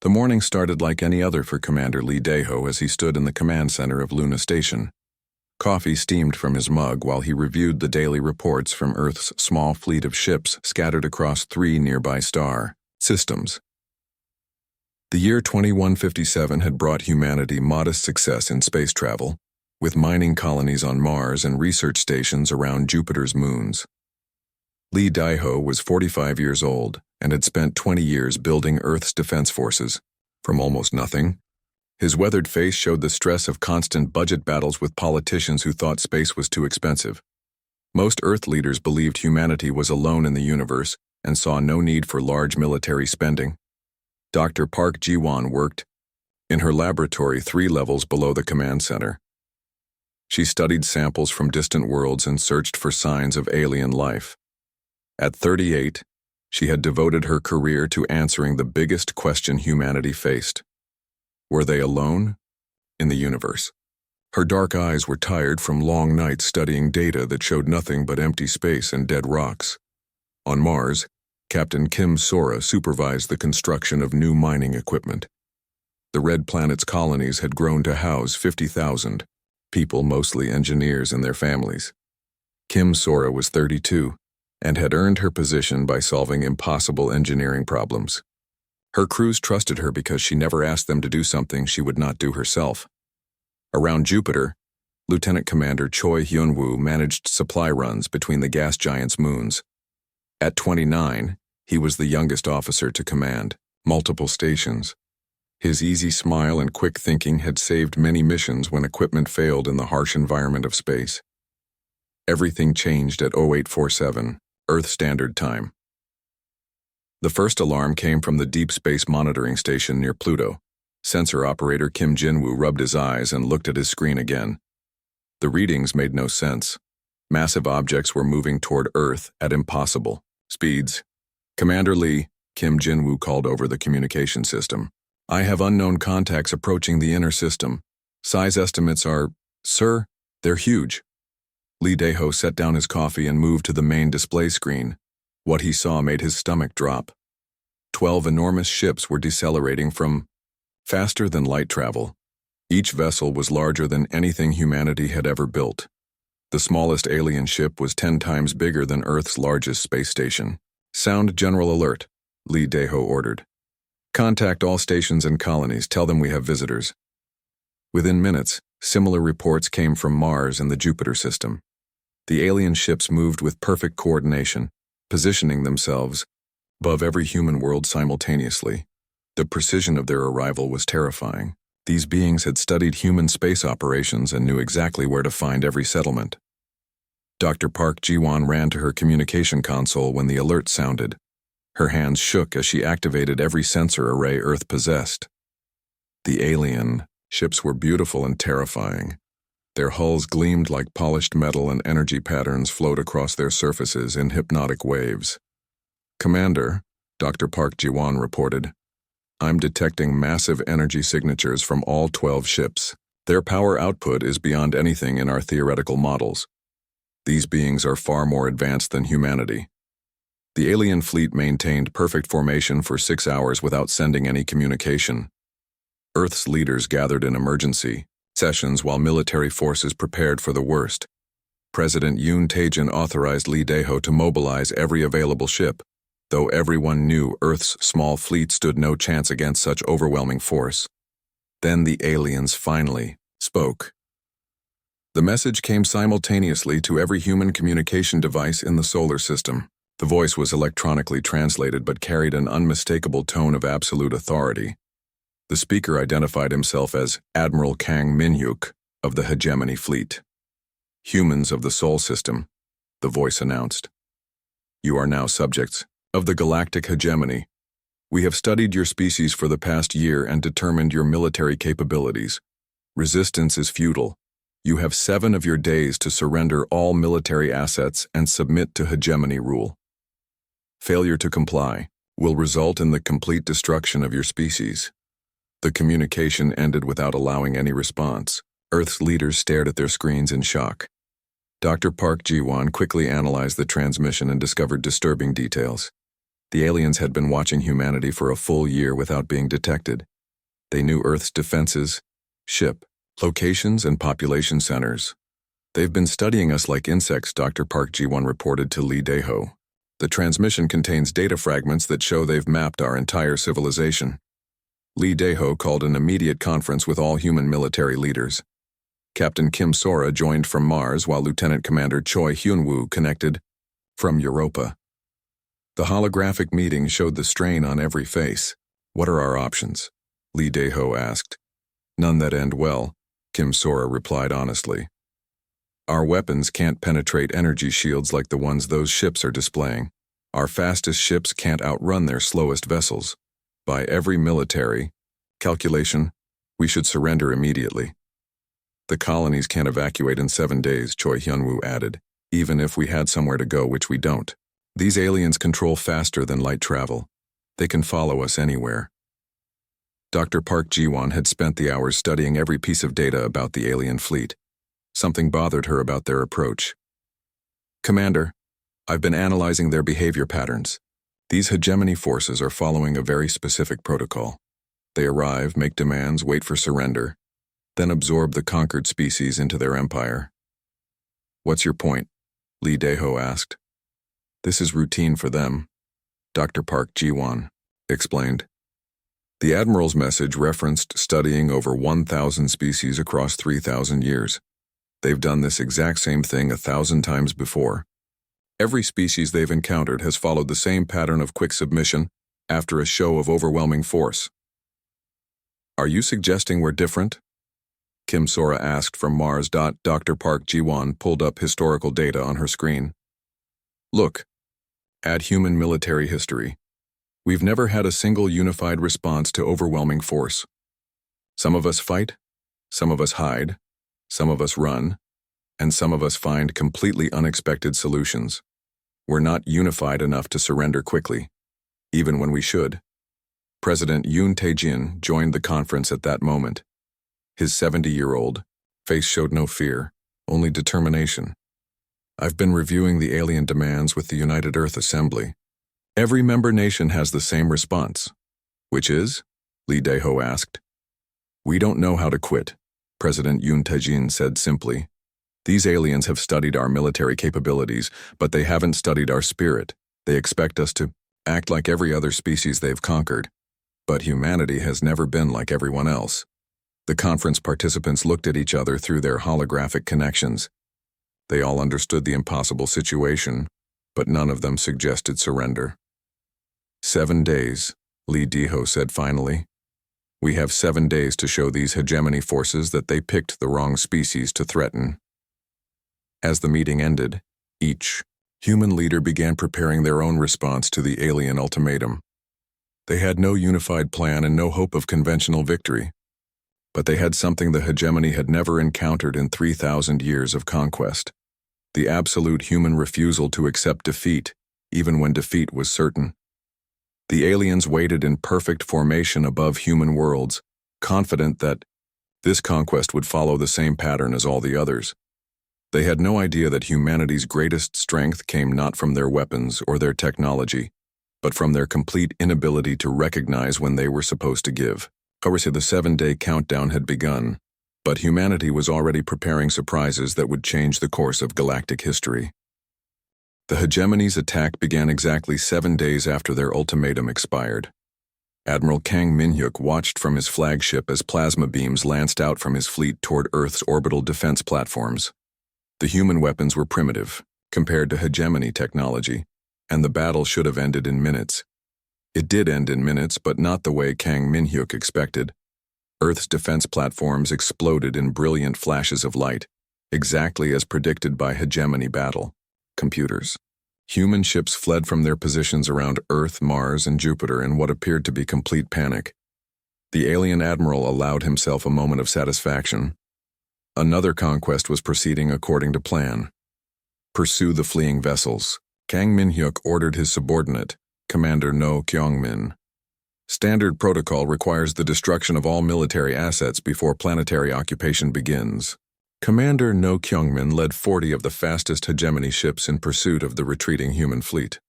The morning started like any other for Commander Lee Daeho as he stood in the command center of Luna Station. Coffee steamed from his mug while he reviewed the daily reports from Earth's small fleet of ships scattered across 3 nearby star systems. The year 2157 had brought humanity modest success in space travel, with mining colonies on Mars and research stations around Jupiter's moons. Lee Daeho was 45 years old and had spent 20 years building Earth's defense forces. From almost nothing, his weathered face showed the stress of constant budget battles with politicians who thought space was too expensive. Most Earth leaders believed humanity was alone in the universe and saw no need for large military spending. Dr. Park Ji-won worked in her laboratory 3 levels below the command center. She studied samples from distant worlds and searched for signs of alien life. At 38, she had devoted her career to answering the biggest question humanity faced. Were they alone in the universe? Her dark eyes were tired from long nights studying data that showed nothing but empty space and dead rocks. On Mars, Captain Kim Sora supervised the construction of new mining equipment. The Red Planet's colonies had grown to house 50,000 people, mostly engineers and their families. Kim Sora was 32 and had earned her position by solving impossible engineering problems. Her crews trusted her because she never asked them to do something she would not do herself. Around Jupiter, Lieutenant Commander Choi Hyun-woo managed supply runs between the gas giant's moons. At 29, he was the youngest officer to command multiple stations. His easy smile and quick thinking had saved many missions when equipment failed in the harsh environment of space. Everything changed at 0847, Earth Standard Time. The first alarm came from the Deep Space Monitoring Station near Pluto. Sensor operator Kim Jin-woo rubbed his eyes and looked at his screen again. The readings made no sense. Massive objects were moving toward Earth at impossible speeds. "Commander Lee," Kim Jin-woo called over the communication system. "I have unknown contacts approaching the inner system. Size estimates are, sir, they're huge." Lee Daeho set down his coffee and moved to the main display screen. What he saw made his stomach drop. 12 enormous ships were decelerating from faster than light travel. Each vessel was larger than anything humanity had ever built. The smallest alien ship was 10 times bigger than Earth's largest space station. "Sound general alert," Lee Daeho ordered. "Contact all stations and colonies, tell them we have visitors." Within minutes, similar reports came from Mars and the Jupiter system. The alien ships moved with perfect coordination, positioning themselves above every human world simultaneously. The precision of their arrival was terrifying. These beings had studied human space operations and knew exactly where to find every settlement. Dr. Park Ji-won ran to her communication console when the alert sounded. Her hands shook as she activated every sensor array Earth possessed. The alien ships were beautiful and terrifying. Their hulls gleamed like polished metal and energy patterns flowed across their surfaces in hypnotic waves. "Commander," Dr. Park Ji-won reported, "I'm detecting massive energy signatures from all 12 ships. Their power output is beyond anything in our theoretical models. These beings are far more advanced than humanity." The alien fleet maintained perfect formation for 6 hours without sending any communication. Earth's leaders gathered in emergency sessions while military forces prepared for the worst. President Yoon Tae-jin authorized Lee Daeho to mobilize every available ship, though everyone knew Earth's small fleet stood no chance against such overwhelming force. Then the aliens finally spoke. The message came simultaneously to every human communication device in the solar system. The voice was electronically translated but carried an unmistakable tone of absolute authority. The speaker identified himself as Admiral Kang Min-hyuk of the Hegemony Fleet. "Humans of the Sol System," the voice announced. "You are now subjects of the galactic hegemony. We have studied your species for the past year and determined your military capabilities. Resistance is futile. You have 7 of your days to surrender all military assets and submit to hegemony rule. Failure to comply will result in the complete destruction of your species." The communication ended without allowing any response. Earth's leaders stared at their screens in shock. Dr. Park Ji-won quickly analyzed the transmission and discovered disturbing details. The aliens had been watching humanity for a full year without being detected. They knew Earth's defenses, ship, locations, and population centers. They've been studying us like insects, Dr. Park Ji-won reported to Lee Dae-ho. The transmission contains data fragments that show they've mapped our entire civilization. Lee Dae-ho called an immediate conference with all human military leaders. Captain Kim Sora joined from Mars while Lieutenant Commander Choi Hyun-woo connected from Europa. The holographic meeting showed the strain on every face. What are our options? Lee Dae-ho asked. None that end well, Kim Sora replied honestly. Our weapons can't penetrate energy shields like the ones those ships are displaying. Our fastest ships can't outrun their slowest vessels. By every military calculation, we should surrender immediately. The colonies can't evacuate in 7 days, Choi Hyun-woo added, even if we had somewhere to go, which we don't. These aliens control faster than light travel. They can follow us anywhere. Dr. Park Ji-won had spent the hours studying every piece of data about the alien fleet. Something bothered her about their approach. Commander, I've been analyzing their behavior patterns. These hegemony forces are following a very specific protocol. They arrive, make demands, wait for surrender, then absorb the conquered species into their empire. What's your point? Lee Dae-ho asked. This is routine for them, Dr. Park Ji-won explained. The Admiral's message referenced studying over 1,000 species across 3,000 years. They've done this exact same thing 1,000 times before. Every species they've encountered has followed the same pattern of quick submission after a show of overwhelming force. Are you suggesting we're different? Kim Sora asked from Mars. Dr. Park Ji-won pulled up historical data on her screen. Look, add human military history. We've never had a single unified response to overwhelming force. Some of us fight, some of us hide, some of us run, and some of us find completely unexpected solutions. We're not unified enough to surrender quickly, even when we should. President Yoon Tae-jin joined the conference at that moment. His 70-year-old face showed no fear, only determination. I've been reviewing the alien demands with the United Earth Assembly. Every member nation has the same response. Which is? Lee Dae-ho asked. We don't know how to quit, President Yoon Tae-jin said simply. These aliens have studied our military capabilities, but they haven't studied our spirit. They expect us to act like every other species they've conquered. But humanity has never been like everyone else. The conference participants looked at each other through their holographic connections. They all understood the impossible situation, but none of them suggested surrender. 7 days, Lee Dae-ho said finally. We have 7 days to show these hegemony forces that they picked the wrong species to threaten. As the meeting ended, each human leader began preparing their own response to the alien ultimatum. They had no unified plan and no hope of conventional victory. But they had something the hegemony had never encountered in 3,000 years of conquest. The absolute human refusal to accept defeat, even when defeat was certain. The aliens waited in perfect formation above human worlds, confident that this conquest would follow the same pattern as all the others. They had no idea that humanity's greatest strength came not from their weapons or their technology, but from their complete inability to recognize when they were supposed to give. However, the 7-day countdown had begun, but humanity was already preparing surprises that would change the course of galactic history. The hegemony's attack began exactly 7 days after their ultimatum expired. Admiral Kang Min-hyuk watched from his flagship as plasma beams lanced out from his fleet toward Earth's orbital defense platforms. The human weapons were primitive, compared to hegemony technology, and the battle should have ended in minutes. It did end in minutes, but not the way Kang Min-hyuk expected. Earth's defense platforms exploded in brilliant flashes of light, exactly as predicted by hegemony battle computers. Human ships fled from their positions around Earth, Mars, and Jupiter in what appeared to be complete panic. The alien admiral allowed himself a moment of satisfaction. Another conquest was proceeding according to plan. Pursue the fleeing vessels. Kang Min-hyuk ordered his subordinate, Commander No Kyung-min. Standard protocol requires the destruction of all military assets before planetary occupation begins. Commander No Kyung-min led 40 of the fastest hegemony ships in pursuit of the retreating human fleet.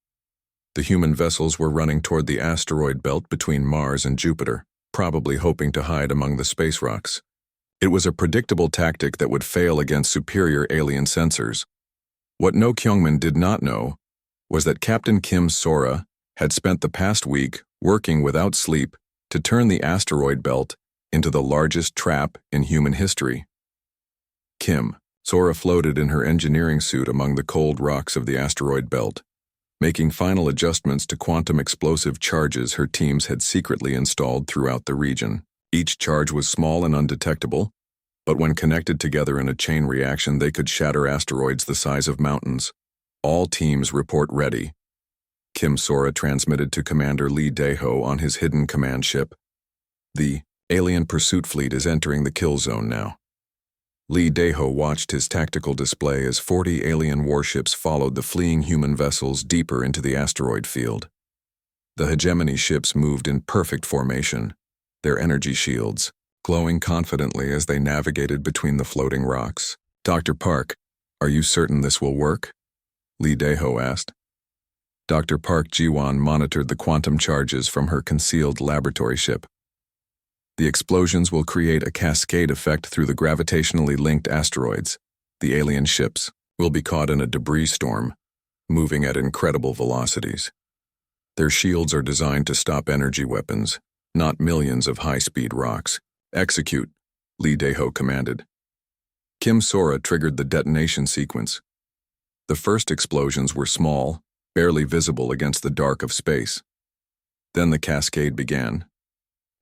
The human vessels were running toward the asteroid belt between Mars and Jupiter, probably hoping to hide among the space rocks. It was a predictable tactic that would fail against superior alien sensors. What No Kyungmin did not know was that Captain Kim Sora had spent the past week working without sleep to turn the asteroid belt into the largest trap in human history. Kim Sora floated in her engineering suit among the cold rocks of the asteroid belt, making final adjustments to quantum explosive charges her teams had secretly installed throughout the region. Each charge was small and undetectable, but when connected together in a chain reaction, they could shatter asteroids the size of mountains. All teams report ready. Kim Sora transmitted to Commander Lee Dae-ho on his hidden command ship. The alien pursuit fleet is entering the kill zone now. Lee Dae-ho watched his tactical display as 40 alien warships followed the fleeing human vessels deeper into the asteroid field. The hegemony ships moved in perfect formation, their energy shields glowing confidently as they navigated between the floating rocks. "Dr. Park, are you certain this will work?" Lee Dae-ho asked. Dr. Park Ji-won monitored the quantum charges from her concealed laboratory ship. "The explosions will create a cascade effect through the gravitationally linked asteroids. The alien ships will be caught in a debris storm, moving at incredible velocities. Their shields are designed to stop energy weapons, not millions of high-speed rocks. Execute," Lee Dae-ho commanded. Kim Sora triggered the detonation sequence. The first explosions were small, barely visible against the dark of space. Then the cascade began.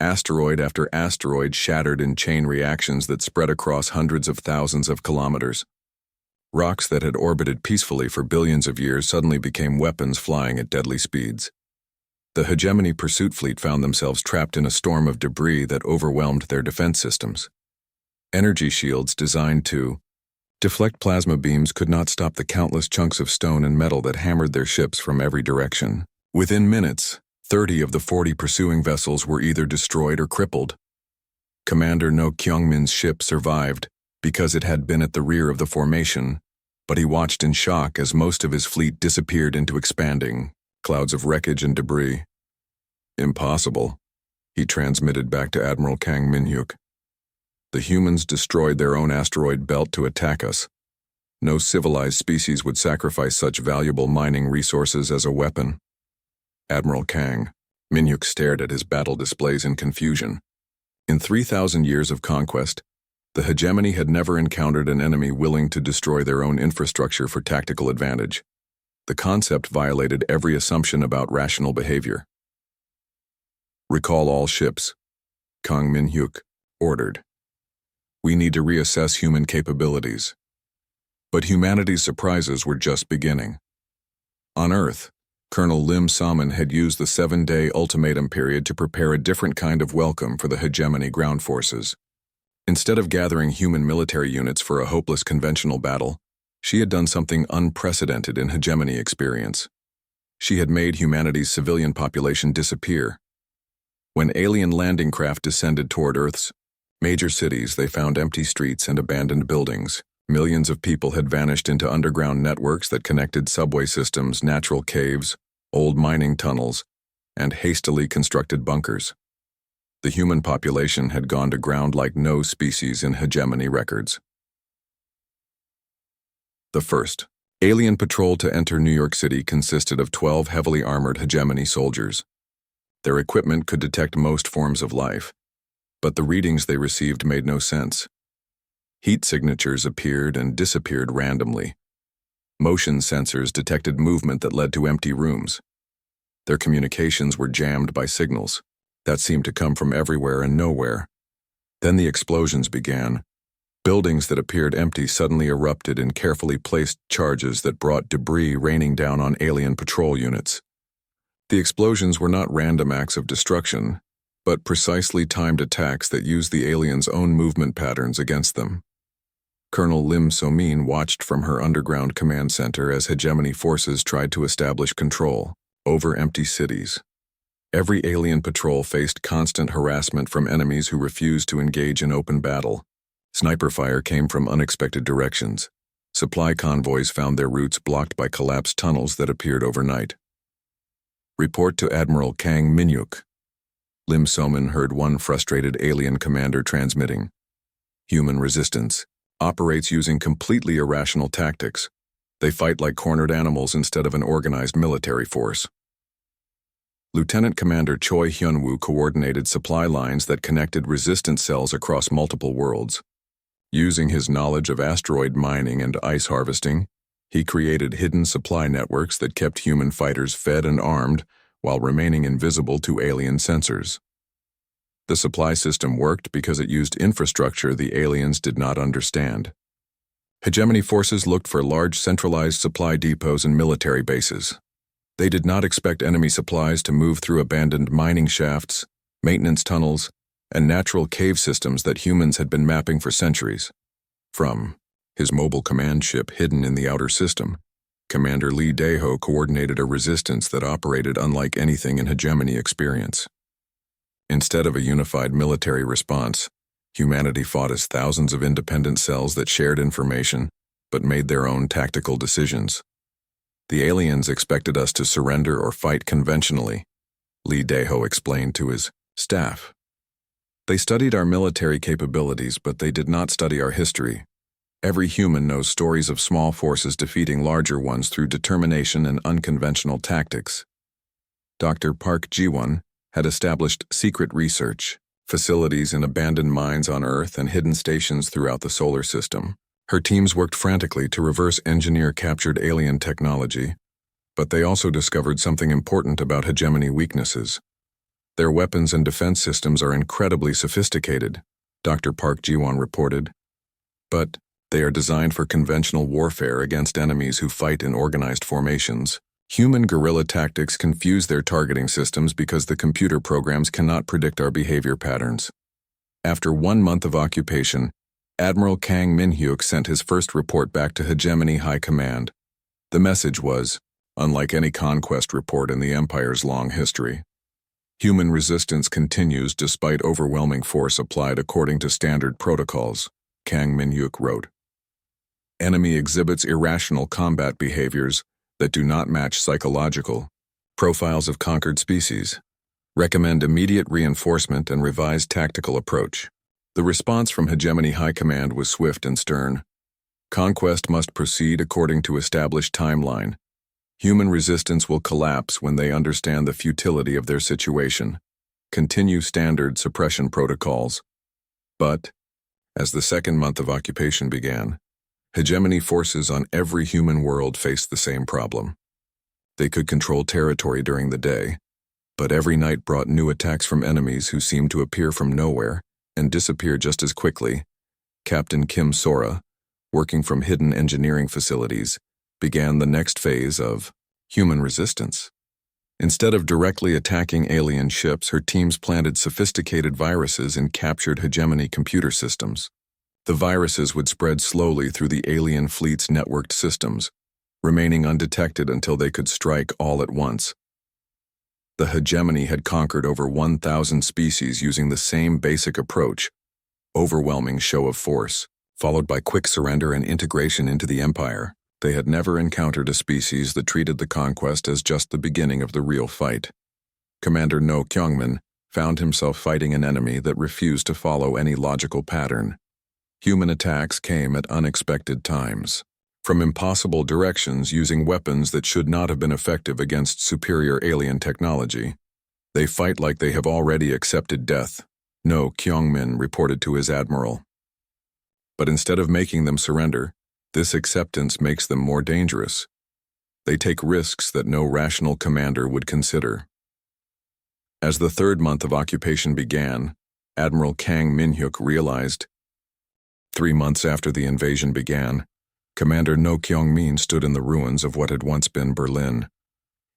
Asteroid after asteroid shattered in chain reactions that spread across hundreds of thousands of kilometers. Rocks that had orbited peacefully for billions of years suddenly became weapons flying at deadly speeds. The hegemony pursuit fleet found themselves trapped in a storm of debris that overwhelmed their defense systems. Energy shields designed to deflect plasma beams could not stop the countless chunks of stone and metal that hammered their ships from every direction. Within minutes, 30 of the 40 pursuing vessels were either destroyed or crippled. Commander No Kyungmin's ship survived because it had been at the rear of the formation, but he watched in shock as most of his fleet disappeared into expanding clouds of wreckage and debris. "Impossible," he transmitted back to Admiral Kang Min-hyuk. "The humans destroyed their own asteroid belt to attack us. No civilized species would sacrifice such valuable mining resources as a weapon." Admiral Kang Min-hyuk stared at his battle displays in confusion. In 3,000 years of conquest, the hegemony had never encountered an enemy willing to destroy their own infrastructure for tactical advantage. The concept violated every assumption about rational behavior. "Recall all ships," Kang Min-hyuk ordered. "We need to reassess human capabilities." But humanity's surprises were just beginning. On Earth, Colonel Lim Salmon had used the 7-day ultimatum period to prepare a different kind of welcome for the hegemony ground forces. Instead of gathering human military units for a hopeless conventional battle, she had done something unprecedented in hegemony experience. She had made humanity's civilian population disappear. When alien landing craft descended toward Earth's major cities, they found empty streets and abandoned buildings. Millions of people had vanished into underground networks that connected subway systems, natural caves, old mining tunnels, and hastily constructed bunkers. The human population had gone to ground like no species in hegemony records. The first alien patrol to enter New York City consisted of 12 heavily armored hegemony soldiers. Their equipment could detect most forms of life, but the readings they received made no sense. Heat signatures appeared and disappeared randomly. Motion sensors detected movement that led to empty rooms. Their communications were jammed by signals that seemed to come from everywhere and nowhere. Then the explosions began. Buildings that appeared empty suddenly erupted in carefully placed charges that brought debris raining down on alien patrol units. The explosions were not random acts of destruction, but precisely timed attacks that used the aliens' own movement patterns against them. Colonel Lim So-min watched from her underground command center as hegemony forces tried to establish control over empty cities. Every alien patrol faced constant harassment from enemies who refused to engage in open battle. Sniper fire came from unexpected directions. Supply convoys found their routes blocked by collapsed tunnels that appeared overnight. Report to Admiral Kang Minyuk. Lim Soman heard one frustrated alien commander transmitting. Human resistance operates using completely irrational tactics. They fight like cornered animals instead of an organized military force. Lieutenant Commander Choi Hyun-woo coordinated supply lines that connected resistance cells across multiple worlds. Using his knowledge of asteroid mining and ice harvesting, he created hidden supply networks that kept human fighters fed and armed while remaining invisible to alien sensors. The supply system worked because it used infrastructure the aliens did not understand. Hegemony forces looked for large centralized supply depots and military bases. They did not expect enemy supplies to move through abandoned mining shafts, maintenance tunnels, and natural cave systems that humans had been mapping for centuries. From his mobile command ship hidden in the outer system, Commander Lee Dae-ho coordinated a resistance that operated unlike anything in hegemony experience. Instead of a unified military response, humanity fought as thousands of independent cells that shared information but made their own tactical decisions. The aliens expected us to surrender or fight conventionally, Lee Dae-ho explained to his staff. They studied our military capabilities, but they did not study our history. Every human knows stories of small forces defeating larger ones through determination and unconventional tactics. Dr. Park Ji-won had established secret research facilities in abandoned mines on Earth and hidden stations throughout the solar system. Her teams worked frantically to reverse engineer captured alien technology, but they also discovered something important about hegemony weaknesses. Their weapons and defense systems are incredibly sophisticated, Dr. Park Ji-won reported, but they are designed for conventional warfare against enemies who fight in organized formations. Human guerrilla tactics confuse their targeting systems because the computer programs cannot predict our behavior patterns. After 1 month of occupation, Admiral Kang Min-hyuk sent his first report back to Hegemony High Command. The message was, unlike any conquest report in the Empire's long history, human resistance continues despite overwhelming force applied according to standard protocols, Kang Min-hyuk wrote. Enemy exhibits irrational combat behaviors that do not match psychological profiles of conquered species. Recommend immediate reinforcement and revised tactical approach. The response from Hegemony High Command was swift and stern. Conquest must proceed according to established timeline. Human resistance will collapse when they understand the futility of their situation. Continue standard suppression protocols. But, as the second month of occupation began, hegemony forces on every human world faced the same problem. They could control territory during the day, but every night brought new attacks from enemies who seemed to appear from nowhere and disappear just as quickly. Captain Kim Sora, working from hidden engineering facilities, began the next phase of human resistance. Instead of directly attacking alien ships, her teams planted sophisticated viruses in captured hegemony computer systems. The viruses would spread slowly through the alien fleet's networked systems, remaining undetected until they could strike all at once. The hegemony had conquered over 1,000 species using the same basic approach, overwhelming show of force, followed by quick surrender and integration into the empire. They had never encountered a species that treated the conquest as just the beginning of the real fight. Commander No Kyungmin found himself fighting an enemy that refused to follow any logical pattern. Human attacks came at unexpected times, from impossible directions using weapons that should not have been effective against superior alien technology. They fight like they have already accepted death, No Kyungmin reported to his admiral. But instead of making them surrender, this acceptance makes them more dangerous. They take risks that no rational commander would consider. As the third month of occupation began, Admiral Kang Min-hyuk realized, 3 months after the invasion began, Commander No Kyungmin stood in the ruins of what had once been Berlin.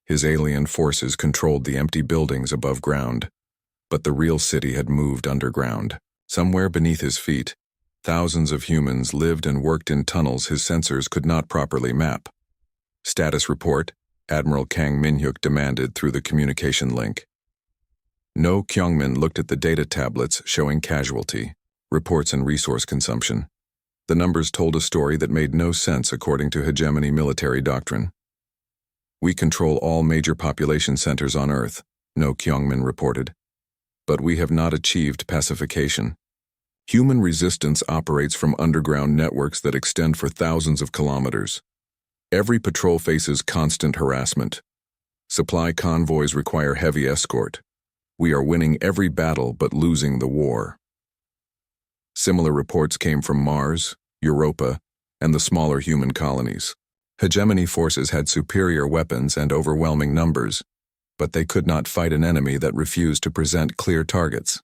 His alien forces controlled the empty buildings above ground, but the real city had moved underground. Somewhere beneath his feet, thousands of humans lived and worked in tunnels his sensors could not properly map. Status report, Admiral Kang Min-hyuk demanded through the communication link. No Kyungmin looked at the data tablets showing casualty, reports and resource consumption. The numbers told a story that made no sense according to hegemony military doctrine. We control all major population centers on Earth, No Kyungmin reported. But we have not achieved pacification. Human resistance operates from underground networks that extend for thousands of kilometers. Every patrol faces constant harassment. Supply convoys require heavy escort. We are winning every battle but losing the war. Similar reports came from Mars, Europa, and the smaller human colonies. Hegemony forces had superior weapons and overwhelming numbers, but they could not fight an enemy that refused to present clear targets.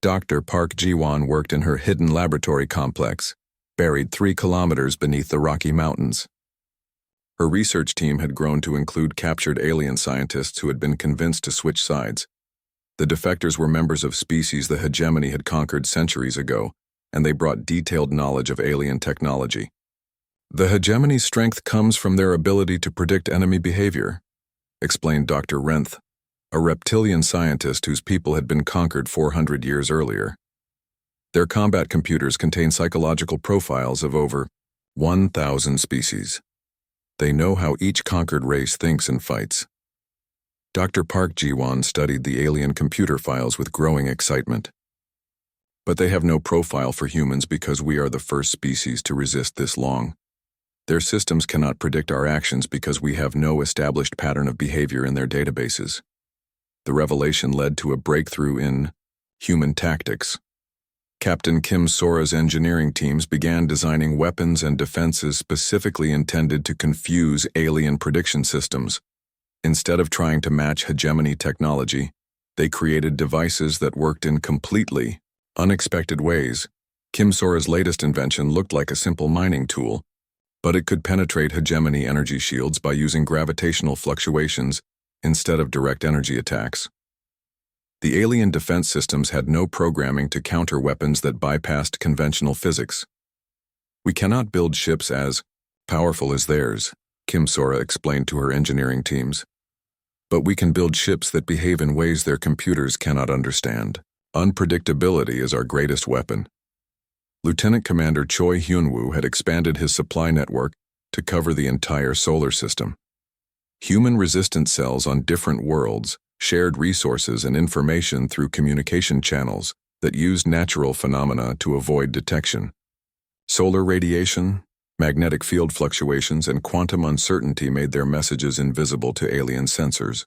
Dr. Park Ji-won worked in her hidden laboratory complex, buried 3 kilometers beneath the Rocky Mountains. Her research team had grown to include captured alien scientists who had been convinced to switch sides. The defectors were members of species the hegemony had conquered centuries ago, and they brought detailed knowledge of alien technology. The hegemony's strength comes from their ability to predict enemy behavior, explained Dr. Renth, a reptilian scientist whose people had been conquered 400 years earlier. Their combat computers contain psychological profiles of over 1,000 species. They know how each conquered race thinks and fights. Dr. Park Ji-won studied the alien computer files with growing excitement. But they have no profile for humans because we are the first species to resist this long. Their systems cannot predict our actions because we have no established pattern of behavior in their databases. The revelation led to a breakthrough in human tactics. Captain Kim Sora's engineering teams began designing weapons and defenses specifically intended to confuse alien prediction systems. Instead of trying to match hegemony technology, they created devices that worked in completely unexpected ways. Kim Sora's latest invention looked like a simple mining tool, but it could penetrate hegemony energy shields by using gravitational fluctuations instead of direct energy attacks. The alien defense systems had no programming to counter weapons that bypassed conventional physics. We cannot build ships as powerful as theirs, Kim Sora explained to her engineering teams. But we can build ships that behave in ways their computers cannot understand. Unpredictability is our greatest weapon. Lieutenant Commander Choi Hyun-woo had expanded his supply network to cover the entire solar system. Human resistance cells on different worlds shared resources and information through communication channels that used natural phenomena to avoid detection. Solar radiation, magnetic field fluctuations, and quantum uncertainty made their messages invisible to alien sensors.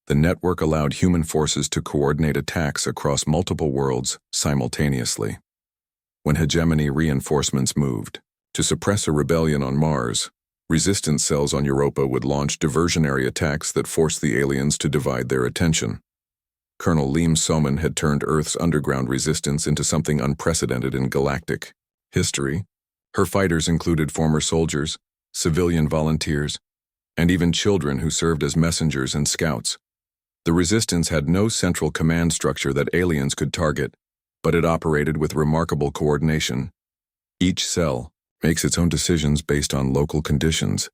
The network allowed human forces to coordinate attacks across multiple worlds simultaneously. When hegemony reinforcements moved to suppress a rebellion on Mars, resistance cells on Europa would launch diversionary attacks that forced the aliens to divide their attention. Colonel Lim Soman had turned Earth's underground resistance into something unprecedented in galactic history. Her fighters included former soldiers, civilian volunteers, and even children who served as messengers and scouts. The resistance had no central command structure that aliens could target, but it operated with remarkable coordination. Each cell makes its own decisions based on local conditions,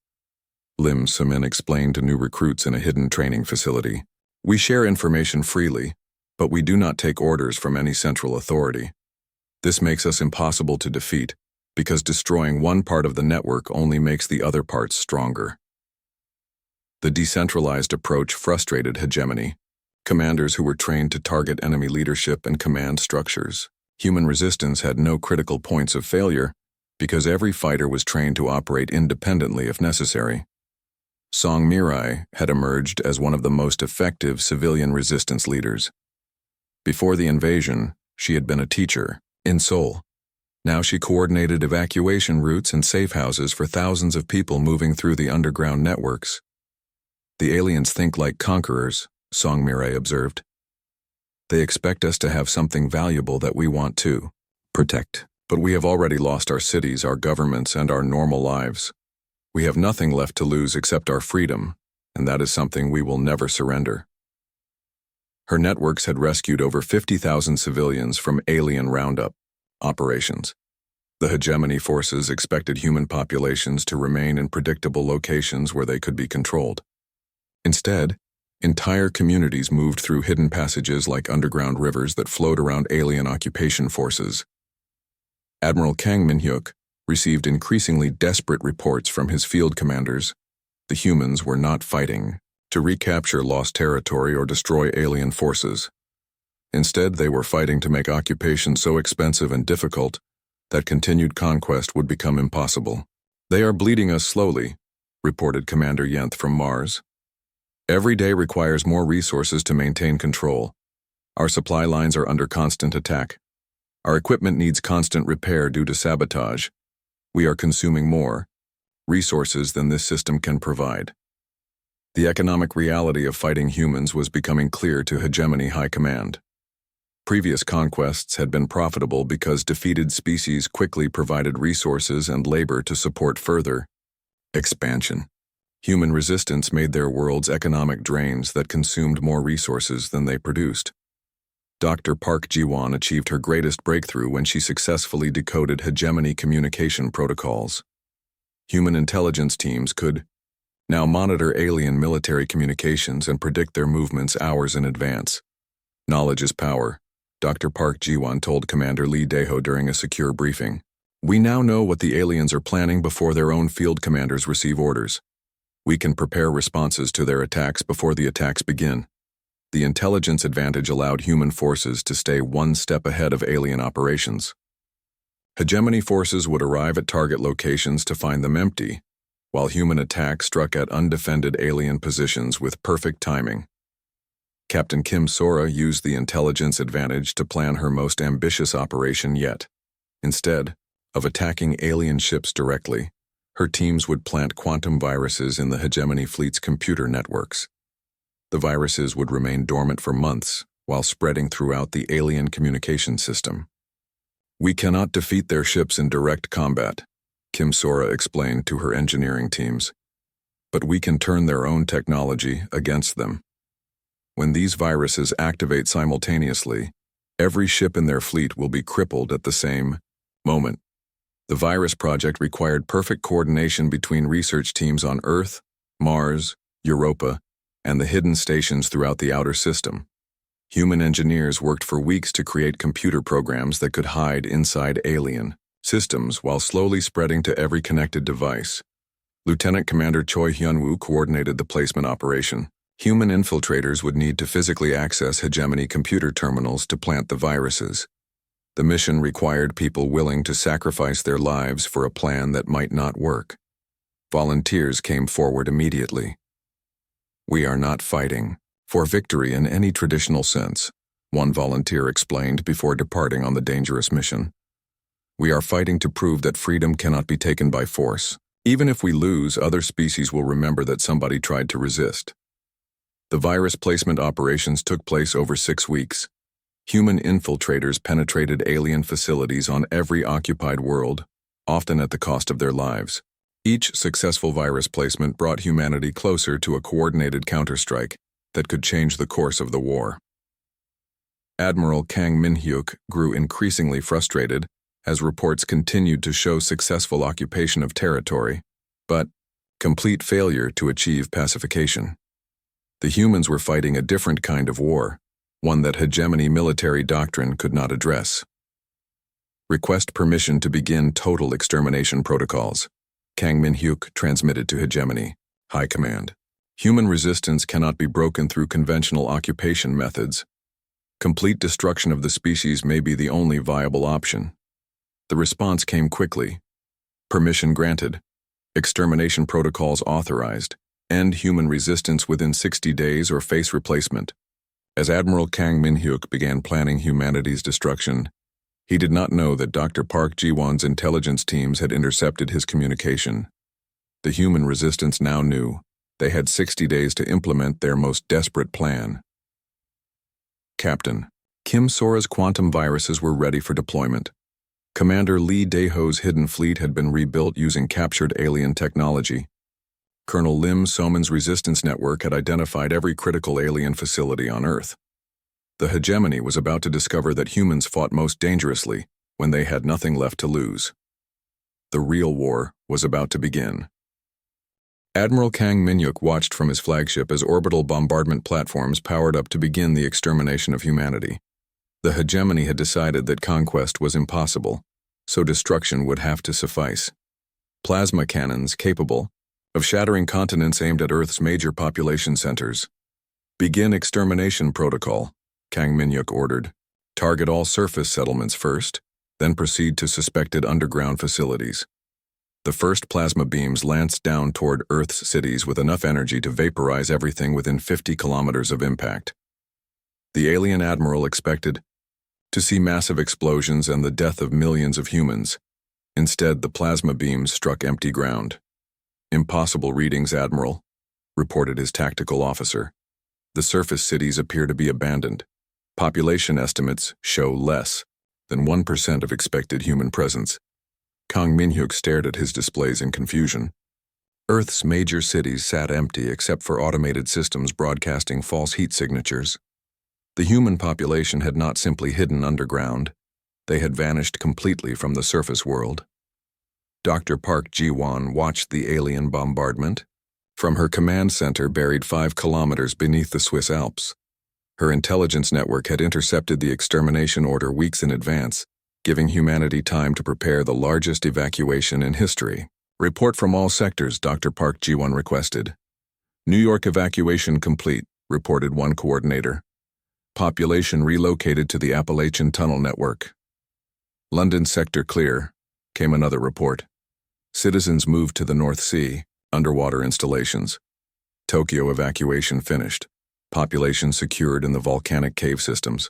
Lim Soman explained to new recruits in a hidden training facility. We share information freely, but we do not take orders from any central authority. This makes us impossible to defeat, because destroying one part of the network only makes the other parts stronger. The decentralized approach frustrated hegemony. Commanders who were trained to target enemy leadership and command structures. Human resistance had no critical points of failure, because every fighter was trained to operate independently if necessary. Song Mirai had emerged as one of the most effective civilian resistance leaders. Before the invasion, she had been a teacher in Seoul. Now she coordinated evacuation routes and safe houses for thousands of people moving through the underground networks. The aliens think like conquerors, Song Mirai observed. They expect us to have something valuable that we want to protect. But we have already lost our cities, our governments, and our normal lives. We have nothing left to lose except our freedom, and that is something we will never surrender. Her networks had rescued over 50,000 civilians from alien roundup operations. The hegemony forces expected human populations to remain in predictable locations where they could be controlled. Instead, entire communities moved through hidden passages like underground rivers that flowed around alien occupation forces. Admiral Kang Min-hyuk received increasingly desperate reports from his field commanders. The humans were not fighting to recapture lost territory or destroy alien forces. Instead, they were fighting to make occupation so expensive and difficult that continued conquest would become impossible. "They are bleeding us slowly," reported Commander Yenth from Mars. "Every day requires more resources to maintain control. Our supply lines are under constant attack. Our equipment needs constant repair due to sabotage. We are consuming more resources than this system can provide." The economic reality of fighting humans was becoming clear to Hegemony High Command. Previous conquests had been profitable because defeated species quickly provided resources and labor to support further expansion. Human resistance made their worlds economic drains that consumed more resources than they produced. Dr. Park Ji-won achieved her greatest breakthrough when she successfully decoded hegemony communication protocols. Human intelligence teams could now monitor alien military communications and predict their movements hours in advance. "Knowledge is power," Dr. Park Ji-won told Commander Lee Dae-ho during a secure briefing. "We now know what the aliens are planning before their own field commanders receive orders. We can prepare responses to their attacks before the attacks begin." The intelligence advantage allowed human forces to stay one step ahead of alien operations. Hegemony forces would arrive at target locations to find them empty, while human attacks struck at undefended alien positions with perfect timing. Captain Kim Sora used the intelligence advantage to plan her most ambitious operation yet. Instead of attacking alien ships directly, her teams would plant quantum viruses in the Hegemony fleet's computer networks. The viruses would remain dormant for months while spreading throughout the alien communication system. "We cannot defeat their ships in direct combat," Kim Sora explained to her engineering teams, "but we can turn their own technology against them. When these viruses activate simultaneously, every ship in their fleet will be crippled at the same moment." The virus project required perfect coordination between research teams on Earth, Mars, Europa, and the hidden stations throughout the outer system. Human engineers worked for weeks to create computer programs that could hide inside alien systems while slowly spreading to every connected device. Lieutenant Commander Choi Hyun-woo coordinated the placement operation. Human infiltrators would need to physically access hegemony computer terminals to plant the viruses. The mission required people willing to sacrifice their lives for a plan that might not work. Volunteers came forward immediately. "We are not fighting for victory in any traditional sense," one volunteer explained before departing on the dangerous mission. "We are fighting to prove that freedom cannot be taken by force. Even if we lose, other species will remember that somebody tried to resist." The virus placement operations took place over 6 weeks. Human infiltrators penetrated alien facilities on every occupied world, often at the cost of their lives. Each successful virus placement brought humanity closer to a coordinated counterstrike that could change the course of the war. Admiral Kang Min-hyuk grew increasingly frustrated as reports continued to show successful occupation of territory, but complete failure to achieve pacification. The humans were fighting a different kind of war, one that hegemony military doctrine could not address. "Request permission to begin total extermination protocols," Kang Min-hyuk transmitted to Hegemony High Command. "Human resistance cannot be broken through conventional occupation methods. Complete destruction of the species may be the only viable option." The response came quickly. "Permission granted. Extermination protocols authorized. End human resistance within 60 days or face replacement." As Admiral Kang Min-hyuk began planning humanity's destruction, he did not know that Dr. Park Ji-won's intelligence teams had intercepted his communication. The human resistance now knew they had 60 days to implement their most desperate plan. "Captain, Kim Sora's quantum viruses were ready for deployment. Commander Lee Dae-ho's hidden fleet had been rebuilt using captured alien technology. Colonel Lim Soman's resistance network had identified every critical alien facility on Earth. The hegemony was about to discover that humans fought most dangerously when they had nothing left to lose. The real war was about to begin. Admiral Kang Min-hyuk watched from his flagship as orbital bombardment platforms powered up to begin the extermination of humanity. The hegemony had decided that conquest was impossible, so destruction would have to suffice. Plasma cannons capable of shattering continents aimed at Earth's major population centers. Begin extermination protocol, Kang Min-hyuk ordered. Target all surface settlements first, then proceed to suspected underground facilities. The first plasma beams lanced down toward Earth's cities with enough energy to vaporize everything within 50 kilometers of impact. The alien admiral expected to see massive explosions and the death of millions of humans. Instead, the plasma beams struck empty ground. "Impossible readings, Admiral," reported his tactical officer. "The surface cities appear to be abandoned. Population estimates show less than 1% of expected human presence." Kang Min-hyuk stared at his displays in confusion. Earth's major cities sat empty except for automated systems broadcasting false heat signatures. The human population had not simply hidden underground. They had vanished completely from the surface world. Dr. Park Ji-won watched the alien bombardment from her command center buried 5 kilometers beneath the Swiss Alps. Her intelligence network had intercepted the extermination order weeks in advance, giving humanity time to prepare the largest evacuation in history. "Report from all sectors," Dr. Park Ji-won requested. "New York evacuation complete," reported one coordinator. "Population relocated to the Appalachian Tunnel network." "London sector clear," came another report. "Citizens moved to the North Sea, underwater installations." "Tokyo evacuation finished. Population secured in the volcanic cave systems."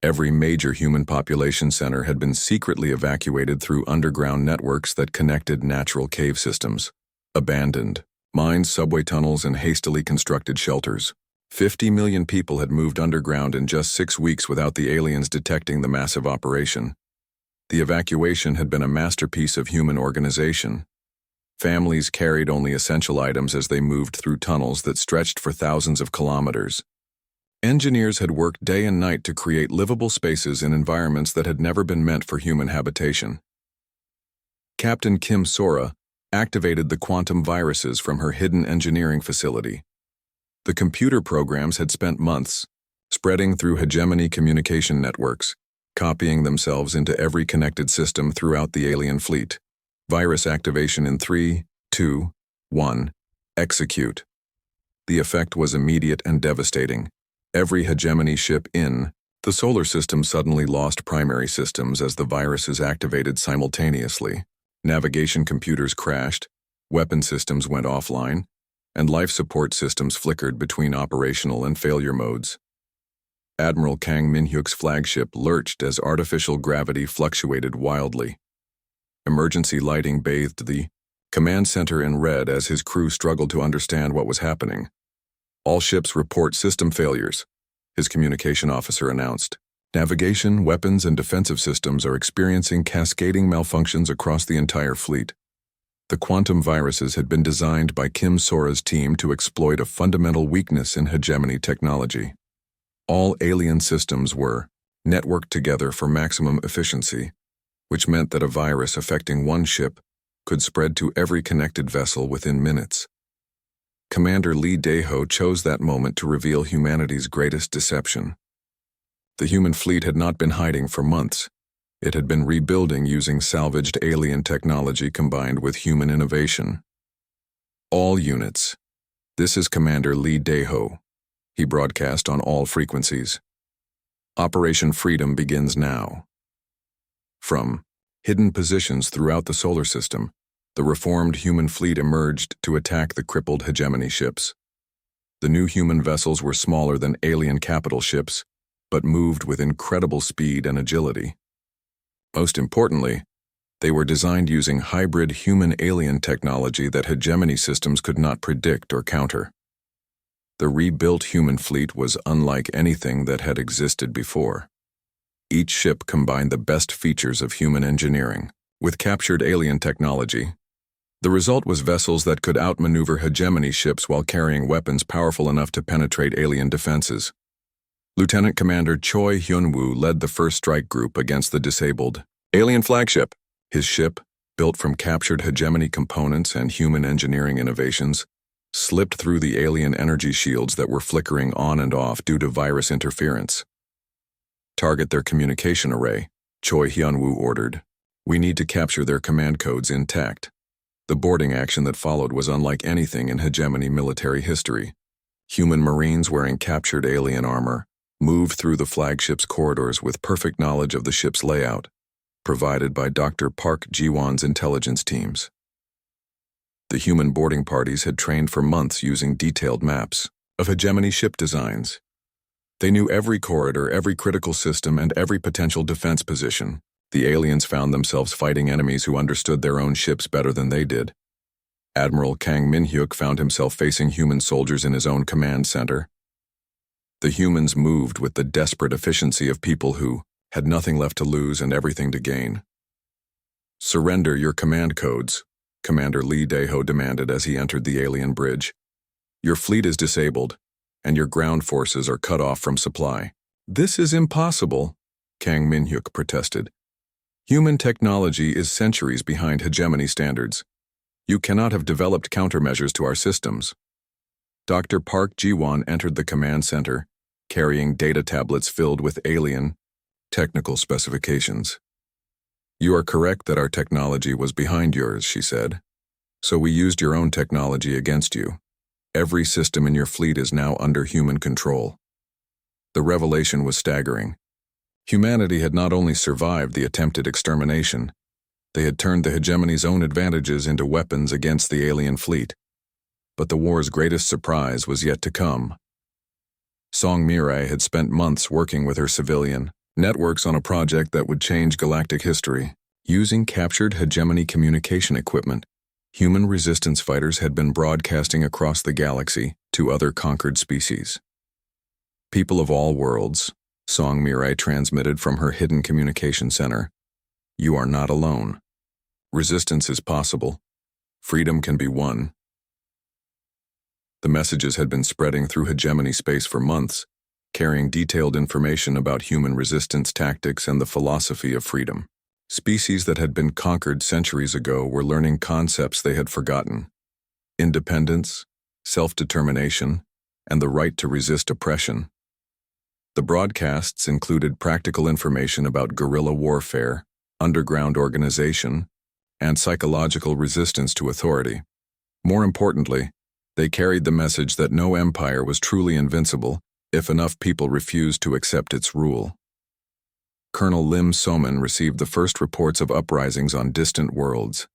Every major human population center had been secretly evacuated through underground networks that connected natural cave systems. Abandoned mines, subway tunnels, and hastily constructed shelters. 50 million people had moved underground in just 6 weeks without the aliens detecting the massive operation. The evacuation had been a masterpiece of human organization. Families carried only essential items as they moved through tunnels that stretched for thousands of kilometers. Engineers had worked day and night to create livable spaces in environments that had never been meant for human habitation. Captain Kim Sora activated the quantum viruses from her hidden engineering facility. The computer programs had spent months spreading through hegemony communication networks, copying themselves into every connected system throughout the alien fleet. Virus activation in 3, 2, 1. Execute. The effect was immediate and devastating. Every hegemony ship in the solar system suddenly lost primary systems as the viruses activated simultaneously. Navigation computers crashed, weapon systems went offline, and life support systems flickered between operational and failure modes. Admiral Kang Min-hyuk's flagship lurched as artificial gravity fluctuated wildly. Emergency lighting bathed the command center in red as his crew struggled to understand what was happening. "All ships report system failures," his communication officer announced. "Navigation, weapons, and defensive systems are experiencing cascading malfunctions across the entire fleet." The quantum viruses had been designed by Kim Sora's team to exploit a fundamental weakness in hegemony technology. All alien systems were networked together for maximum efficiency, which meant that a virus affecting one ship could spread to every connected vessel within minutes. Commander Lee Dae-ho chose that moment to reveal humanity's greatest deception. The human fleet had not been hiding for months. It had been rebuilding using salvaged alien technology combined with human innovation. "All units. This is Commander Lee Dae-ho," he broadcast on all frequencies. "Operation Freedom begins now." From hidden positions throughout the solar system, the reformed human fleet emerged to attack the crippled hegemony ships. The new human vessels were smaller than alien capital ships, but moved with incredible speed and agility. Most importantly, they were designed using hybrid human-alien technology that hegemony systems could not predict or counter. The rebuilt human fleet was unlike anything that had existed before. Each ship combined the best features of human engineering with captured alien technology. The result was vessels that could outmaneuver hegemony ships while carrying weapons powerful enough to penetrate alien defenses. Lieutenant Commander Choi Hyun-woo led the first strike group against the disabled alien flagship. His ship, built from captured hegemony components and human engineering innovations, slipped through the alien energy shields that were flickering on and off due to virus interference. "Target their communication array," Choi Hyun-woo ordered. "We need to capture their command codes intact." The boarding action that followed was unlike anything in hegemony military history. Human Marines wearing captured alien armor moved through the flagship's corridors with perfect knowledge of the ship's layout, provided by Dr. Park Ji-won's intelligence teams. The human boarding parties had trained for months using detailed maps of hegemony ship designs. They knew every corridor, every critical system, and every potential defense position. The aliens found themselves fighting enemies who understood their own ships better than they did. Admiral Kang Min-hyuk found himself facing human soldiers in his own command center. The humans moved with the desperate efficiency of people who had nothing left to lose and everything to gain. "Surrender your command codes," Commander Lee Dae-ho demanded as he entered the alien bridge. "Your fleet is disabled, and your ground forces are cut off from supply." "This is impossible," Kang Min-hyuk protested. "Human technology is centuries behind hegemony standards. You cannot have developed countermeasures to our systems." Dr. Park Ji-won entered the command center, carrying data tablets filled with alien technical specifications. "You are correct that our technology was behind yours," she said. "So we used your own technology against you. Every system in your fleet is now under human control." The revelation was staggering. Humanity had not only survived the attempted extermination, they had turned the hegemony's own advantages into weapons against the alien fleet. But the war's greatest surprise was yet to come. Song Mirai had spent months working with her civilian networks on a project that would change galactic history. Using captured hegemony communication equipment, human resistance fighters had been broadcasting across the galaxy to other conquered species. "People of all worlds," Song Mirai transmitted from her hidden communication center, "you are not alone. Resistance is possible. Freedom can be won." The messages had been spreading through hegemony space for months, carrying detailed information about human resistance tactics and the philosophy of freedom. Species that had been conquered centuries ago were learning concepts they had forgotten: independence, self-determination, and the right to resist oppression. The broadcasts included practical information about guerrilla warfare, underground organization, and psychological resistance to authority. More importantly, they carried the message that no empire was truly invincible if enough people refused to accept its rule. Colonel Lim So-man received the first reports of uprisings on distant worlds.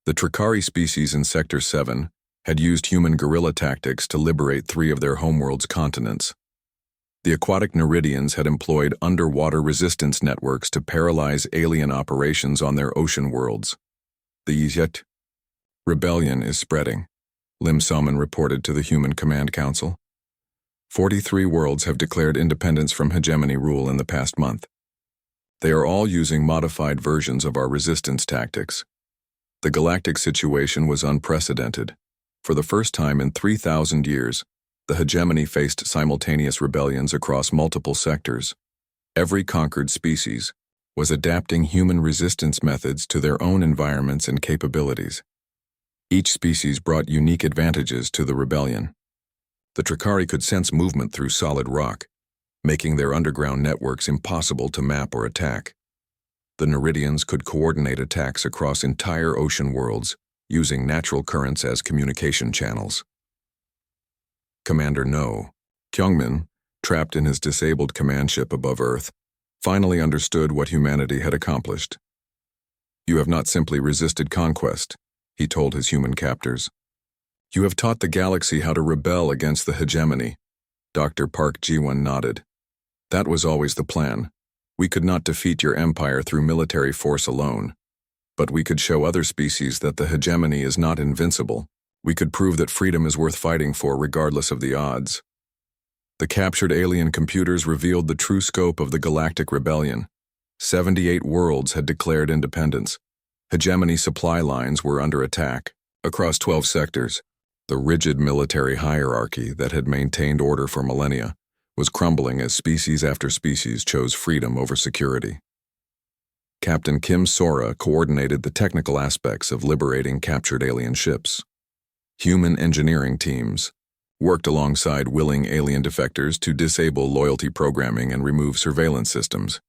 The Trakari species in Sector 7 had used human guerrilla tactics to liberate 3 of their homeworld's continents. The aquatic Neridians had employed underwater resistance networks to paralyze alien operations on their ocean worlds. "The Yet rebellion is spreading," Lim So-man reported to the Human Command Council. 43 worlds have declared independence from hegemony rule in the past month. They are all using modified versions of our resistance tactics. The galactic situation was unprecedented. For the first time in 3,000 years, the hegemony faced simultaneous rebellions across multiple sectors. Every conquered species was adapting human resistance methods to their own environments and capabilities. Each species brought unique advantages to the rebellion. The Trakari could sense movement through solid rock, making their underground networks impossible to map or attack. The Neridians could coordinate attacks across entire ocean worlds, using natural currents as communication channels. Commander No, Kyungmin, trapped in his disabled command ship above Earth, finally understood what humanity had accomplished. "You have not simply resisted conquest," he told his human captors. "You have taught the galaxy how to rebel against the hegemony." Dr. Park Ji-won nodded. "That was always the plan. We could not defeat your empire through military force alone. But we could show other species that the hegemony is not invincible. We could prove that freedom is worth fighting for regardless of the odds." The captured alien computers revealed the true scope of the galactic rebellion. 78 worlds had declared independence. Hegemony supply lines were under attack. Across 12 sectors, the rigid military hierarchy that had maintained order for millennia was crumbling as species after species chose freedom over security. Captain Kim Sora coordinated the technical aspects of liberating captured alien ships. Human engineering teams worked alongside willing alien defectors to disable loyalty programming and remove surveillance systems.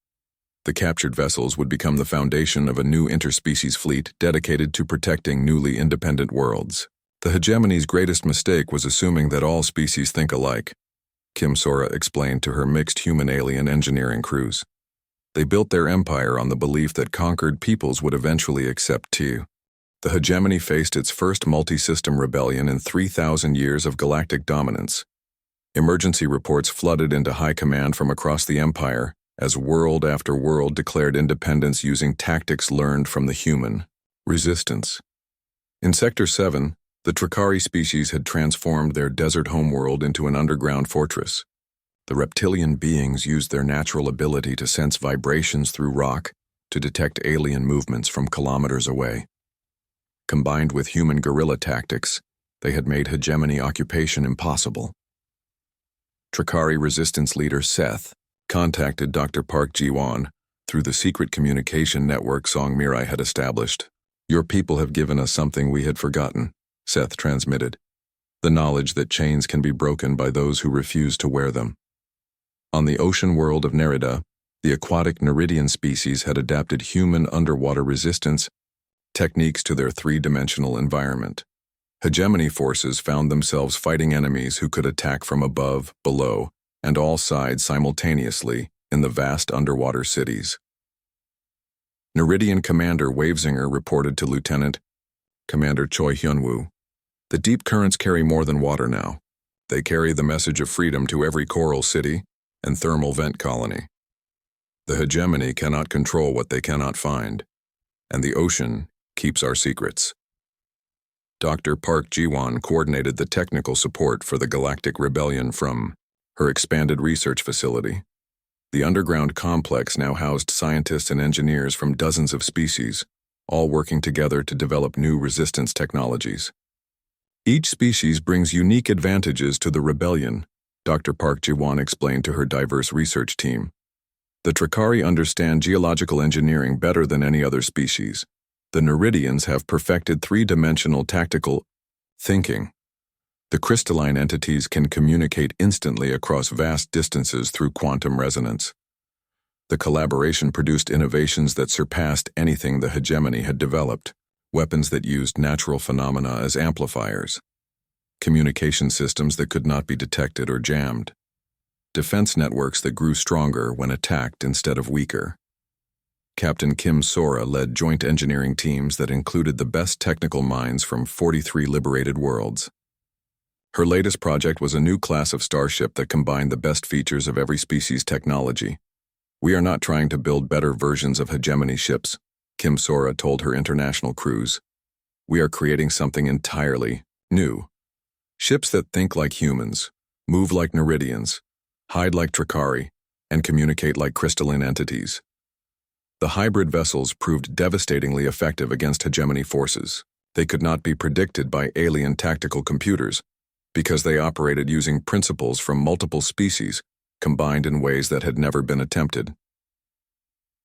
The captured vessels would become the foundation of a new interspecies fleet dedicated to protecting newly independent worlds. The hegemony's greatest mistake was assuming that all species think alike, Kim Sora explained to her mixed human-alien engineering crews. They built their empire on the belief that conquered peoples would eventually accept too. The hegemony faced its first multi-system rebellion in 3,000 years of galactic dominance. Emergency reports flooded into high command from across the empire as world after world declared independence using tactics learned from the human resistance. In Sector 7, the Trakari species had transformed their desert homeworld into an underground fortress. The reptilian beings used their natural ability to sense vibrations through rock to detect alien movements from kilometers away. Combined with human guerrilla tactics, they had made hegemony occupation impossible. Trakari resistance leader Seth contacted Dr. Park Ji-won through the secret communication network Song Mirai had established. "Your people have given us something we had forgotten," Seth transmitted. "The knowledge that chains can be broken by those who refuse to wear them." On the ocean world of Nerida, the aquatic Neridian species had adapted human underwater resistance techniques to their three-dimensional environment. Hegemony forces found themselves fighting enemies who could attack from above, below, and all sides simultaneously in the vast underwater cities. Neridian Commander Wavesinger reported to Lieutenant Commander Choi Hyunwoo, "The deep currents carry more than water now. They carry the message of freedom to every coral city and thermal vent colony. The hegemony cannot control what they cannot find, and the ocean keeps our secrets." Dr. Park Ji-won coordinated the technical support for the Galactic Rebellion from her expanded research facility. The underground complex now housed scientists and engineers from dozens of species, all working together to develop new resistance technologies. "Each species brings unique advantages to the rebellion," Dr. Park Ji-won explained to her diverse research team. "The Trakari understand geological engineering better than any other species. The Neridians have perfected three-dimensional tactical thinking. The crystalline entities can communicate instantly across vast distances through quantum resonance. The collaboration produced innovations that surpassed anything the hegemony had developed, weapons that used natural phenomena as amplifiers, communication systems that could not be detected or jammed, defense networks that grew stronger when attacked instead of weaker." Captain Kim Sora led joint engineering teams that included the best technical minds from 43 liberated worlds. Her latest project was a new class of starship that combined the best features of every species' technology. "We are not trying to build better versions of hegemony ships," Kim Sora told her international crews. "We are creating something entirely new. Ships that think like humans, move like Neridians, hide like Trakari, and communicate like crystalline entities." The hybrid vessels proved devastatingly effective against hegemony forces. They could not be predicted by alien tactical computers, because they operated using principles from multiple species, combined in ways that had never been attempted.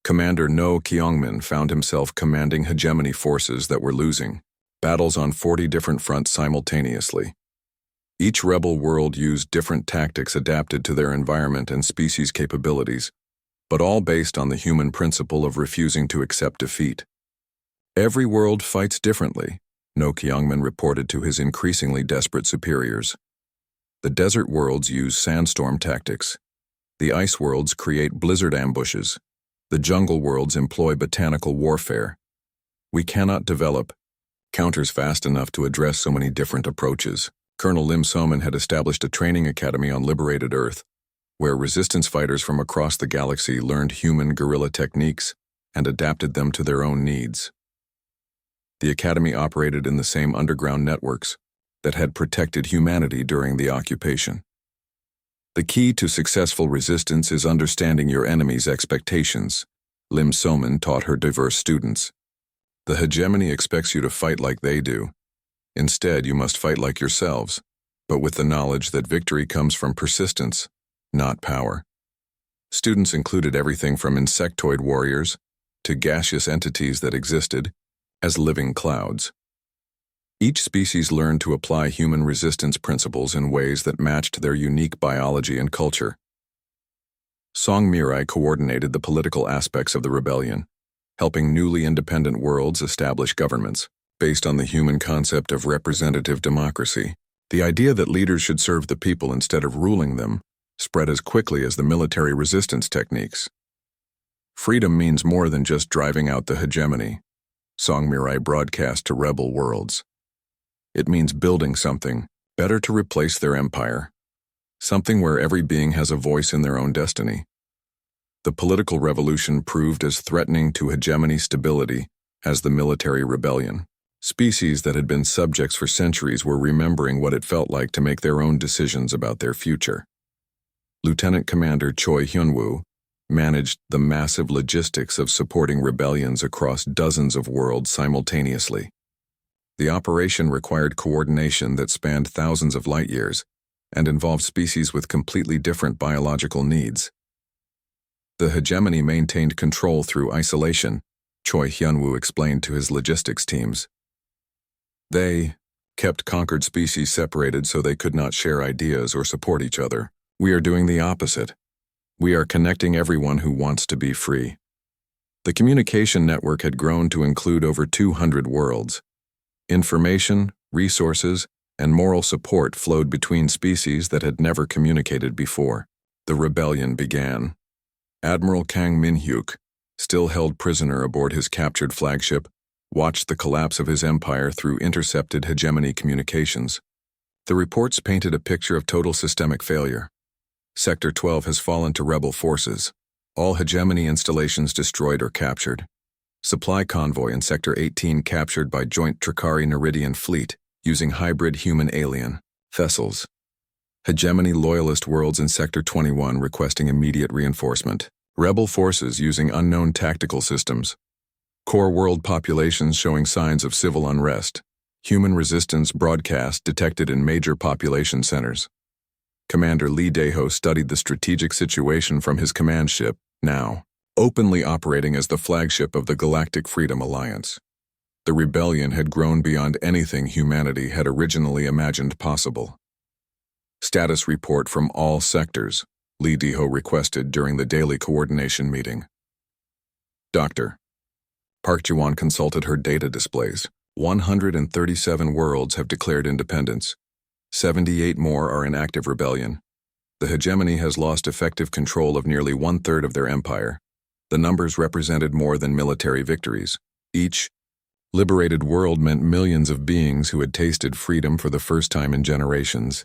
Commander No Kyungmin found himself commanding hegemony forces that were losing battles on 40 different fronts simultaneously. Each rebel world used different tactics adapted to their environment and species capabilities, but all based on the human principle of refusing to accept defeat. "Every world fights differently," No Kyungmin reported to his increasingly desperate superiors. "The desert worlds use sandstorm tactics. The ice worlds create blizzard ambushes. The jungle worlds employ botanical warfare. We cannot develop counters fast enough to address so many different approaches." Colonel Lim Soman had established a training academy on liberated Earth, where resistance fighters from across the galaxy learned human guerrilla techniques and adapted them to their own needs. The academy operated in the same underground networks that had protected humanity during the occupation. "The key to successful resistance is understanding your enemy's expectations," Lim Soman taught her diverse students. "The hegemony expects you to fight like they do. Instead, you must fight like yourselves, but with the knowledge that victory comes from persistence, not power." Students included everything from insectoid warriors to gaseous entities that existed as living clouds. Each species learned to apply human resistance principles in ways that matched their unique biology and culture. Song Mirai coordinated the political aspects of the rebellion, helping newly independent worlds establish governments based on the human concept of representative democracy. The idea that leaders should serve the people instead of ruling them spread as quickly as the military resistance techniques. Freedom means more than just driving out the hegemony, Song Mirai broadcast to rebel worlds. It means building something better to replace their empire, something where every being has a voice in their own destiny. The political revolution proved as threatening to hegemony stability as the military rebellion. Species that had been subjects for centuries were remembering what it felt like to make their own decisions about their future. Lieutenant Commander Choi Hyun-woo managed the massive logistics of supporting rebellions across dozens of worlds simultaneously. The operation required coordination that spanned thousands of light years and involved species with completely different biological needs. The hegemony maintained control through isolation, Choi Hyun-woo explained to his logistics teams. They kept conquered species separated so they could not share ideas or support each other. We are doing the opposite. We are connecting everyone who wants to be free. The communication network had grown to include over 200 worlds. Information, resources, and moral support flowed between species that had never communicated before. The rebellion began. Admiral Kang Min-hyuk, still held prisoner aboard his captured flagship, watched the collapse of his empire through intercepted hegemony communications. The reports painted a picture of total systemic failure. Sector 12 has fallen to rebel forces. All hegemony installations destroyed or captured. Supply convoy in Sector 18 captured by Joint Trikari-Neridian Fleet using hybrid human-alien vessels. Hegemony loyalist worlds in Sector 21 requesting immediate reinforcement. Rebel forces using unknown tactical systems. Core world populations showing signs of civil unrest. Human resistance broadcast detected in major population centers. Commander Lee Dae-ho studied the strategic situation from his command ship, now openly operating as the flagship of the Galactic Freedom Alliance. The rebellion had grown beyond anything humanity had originally imagined possible. Status report from all sectors, Lee Dae-ho requested during the daily coordination meeting. Dr. Park Ji-won consulted her data displays. 137 worlds have declared independence. 78 more are in active rebellion. The hegemony has lost effective control of nearly one-third of their empire. The numbers represented more than military victories. Each liberated world meant millions of beings who had tasted freedom for the first time in generations.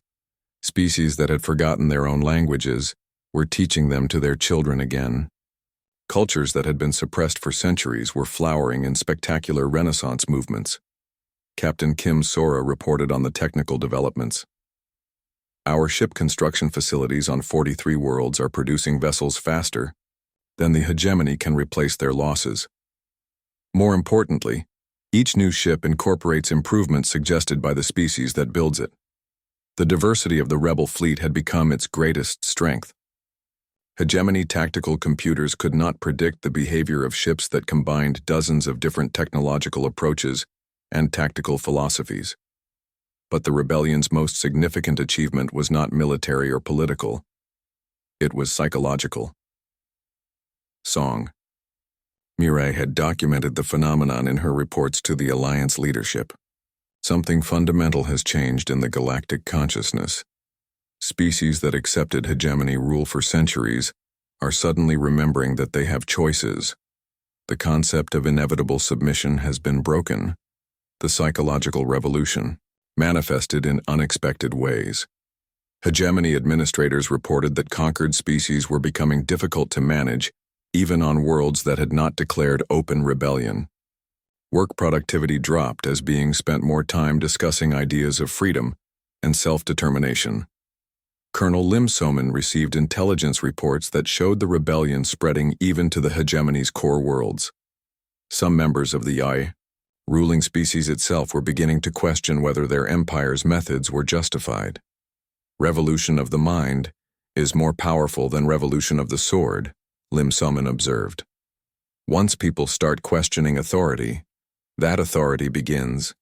Species that had forgotten their own languages were teaching them to their children again. Cultures that had been suppressed for centuries were flowering in spectacular Renaissance movements. Captain Kim Sora reported on the technical developments. Our ship construction facilities on 43 worlds are producing vessels faster than the hegemony can replace their losses. More importantly, each new ship incorporates improvements suggested by the species that builds it. The diversity of the rebel fleet had become its greatest strength. Hegemony tactical computers could not predict the behavior of ships that combined dozens of different technological approaches and tactical philosophies. But the rebellion's most significant achievement was not military or political. It was psychological. Song Mirai had documented the phenomenon in her reports to the Alliance leadership. Something fundamental has changed in the galactic consciousness. Species that accepted hegemony rule for centuries are suddenly remembering that they have choices. The concept of inevitable submission has been broken. The psychological revolution manifested in unexpected ways. Hegemony administrators reported that conquered species were becoming difficult to manage, even on worlds that had not declared open rebellion. Work productivity dropped as beings spent more time discussing ideas of freedom and self-determination. Colonel Lim So-min received intelligence reports that showed the rebellion spreading even to the hegemony's core worlds. Some members of the ruling species itself were beginning to question whether their empire's methods were justified. Revolution of the mind is more powerful than revolution of the sword, Lim So-min observed. Once people start questioning authority, that authority begins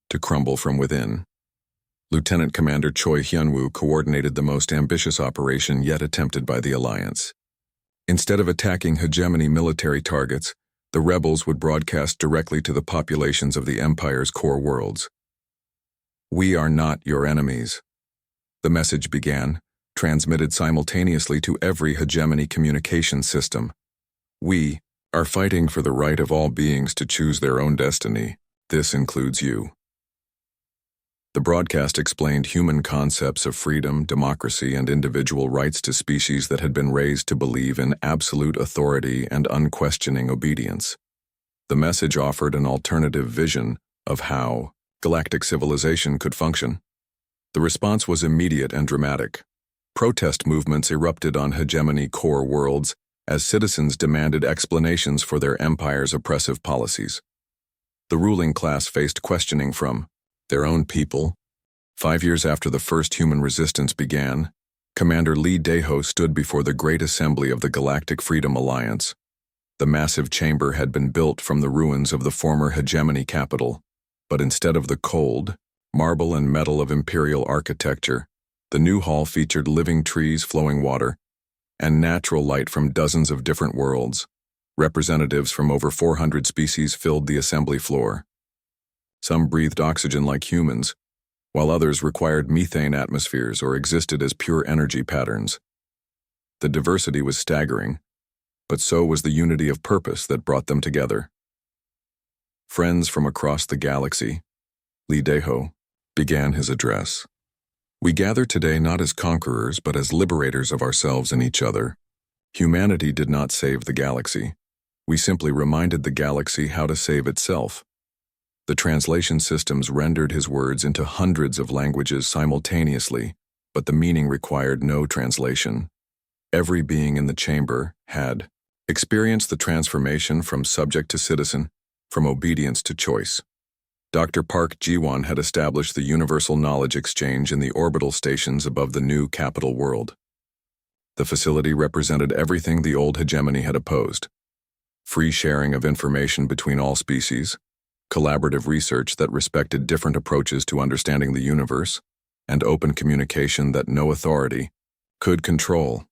to crumble from within. Lieutenant Commander Choi Hyun-woo coordinated the most ambitious operation yet attempted by the Alliance. Instead of attacking hegemony military targets, the rebels would broadcast directly to the populations of the Empire's core worlds. "We are not your enemies," the message began, transmitted simultaneously to every hegemony communication system. "We are fighting for the right of all beings to choose their own destiny. This includes you." The broadcast explained human concepts of freedom, democracy, and individual rights to species that had been raised to believe in absolute authority and unquestioning obedience. The message offered an alternative vision of how galactic civilization could function. The response was immediate and dramatic. Protest movements erupted on hegemony core worlds as citizens demanded explanations for their empire's oppressive policies. The ruling class faced questioning from their own people. 5 years after the first human resistance began, Commander Lee Daeho stood before the Great Assembly of the Galactic Freedom Alliance. The massive chamber had been built from the ruins of the former hegemony capital, but instead of the cold, marble and metal of imperial architecture, the new hall featured living trees, flowing water, and natural light from dozens of different worlds. Representatives from over 400 species filled the assembly floor. Some breathed oxygen like humans, while others required methane atmospheres or existed as pure energy patterns. The diversity was staggering, but so was the unity of purpose that brought them together. "Friends from across the galaxy," Lee Daeho began his address. "We gather today not as conquerors but as liberators of ourselves and each other. Humanity did not save the galaxy. We simply reminded the galaxy how to save itself." The translation systems rendered his words into hundreds of languages simultaneously, but the meaning required no translation. Every being in the chamber had experienced the transformation from subject to citizen, from obedience to choice. Dr. Park Ji-won had established the universal knowledge exchange in the orbital stations above the new capital world. The facility represented everything the old hegemony had opposed: free sharing of information between all species, collaborative research that respected different approaches to understanding the universe, and open communication that no authority could control.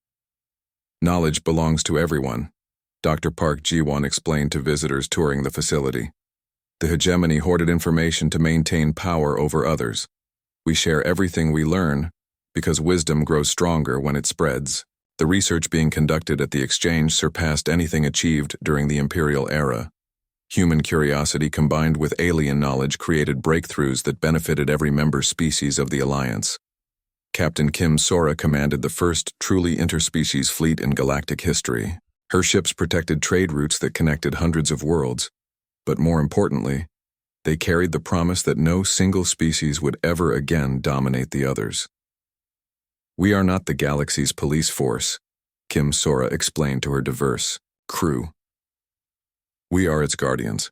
"Knowledge belongs to everyone," Dr. Park Ji-won explained to visitors touring the facility. "The hegemony hoarded information to maintain power over others. We share everything we learn because wisdom grows stronger when it spreads." The research being conducted at the exchange surpassed anything achieved during the imperial era. Human curiosity combined with alien knowledge created breakthroughs that benefited every member species of the Alliance. Captain Kim Sora commanded the first truly interspecies fleet in galactic history. Her ships protected trade routes that connected hundreds of worlds, but more importantly, they carried the promise that no single species would ever again dominate the others. "We are not the galaxy's police force," Kim Sora explained to her diverse crew. "We are its guardians.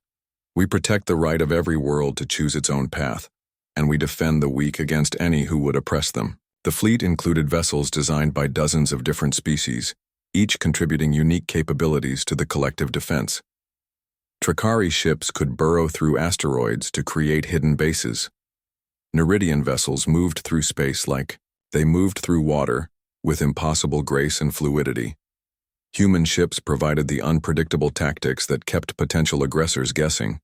We protect the right of every world to choose its own path, and we defend the weak against any who would oppress them." The fleet included vessels designed by dozens of different species, each contributing unique capabilities to the collective defense. Trakari ships could burrow through asteroids to create hidden bases. Neridian vessels moved through space like they moved through water, with impossible grace and fluidity. Human ships provided the unpredictable tactics that kept potential aggressors guessing.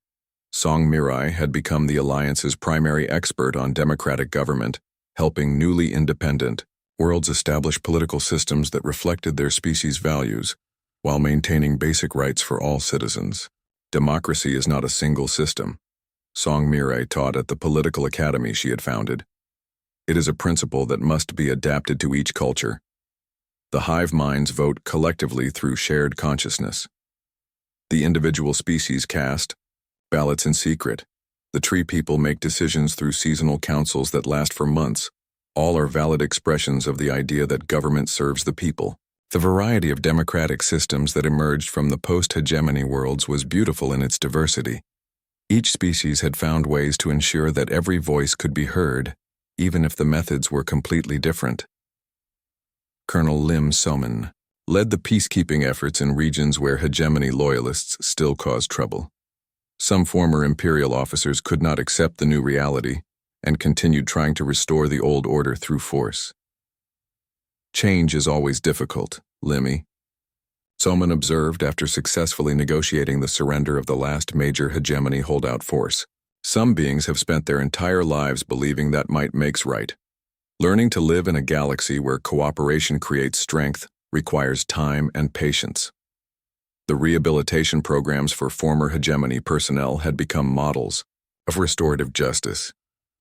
Song Mirai had become the Alliance's primary expert on democratic government, helping newly independent worlds establish political systems that reflected their species' values, while maintaining basic rights for all citizens. Democracy is not a single system, Song Mirai taught at the political academy she had founded. It is a principle that must be adapted to each culture. The hive minds vote collectively through shared consciousness. The individual species cast ballots in secret. The tree people make decisions through seasonal councils that last for months. All are valid expressions of the idea that government serves the people. The variety of democratic systems that emerged from the post-hegemony worlds was beautiful in its diversity. Each species had found ways to ensure that every voice could be heard, even if the methods were completely different. Colonel Lim Soman led the peacekeeping efforts in regions where hegemony loyalists still caused trouble. Some former imperial officers could not accept the new reality and continued trying to restore the old order through force. "Change is always difficult, Limmy," Soman observed after successfully negotiating the surrender of the last major hegemony holdout force. Some beings have spent their entire lives believing that might makes right. Learning to live in a galaxy where cooperation creates strength requires time and patience. The rehabilitation programs for former hegemony personnel had become models of restorative justice.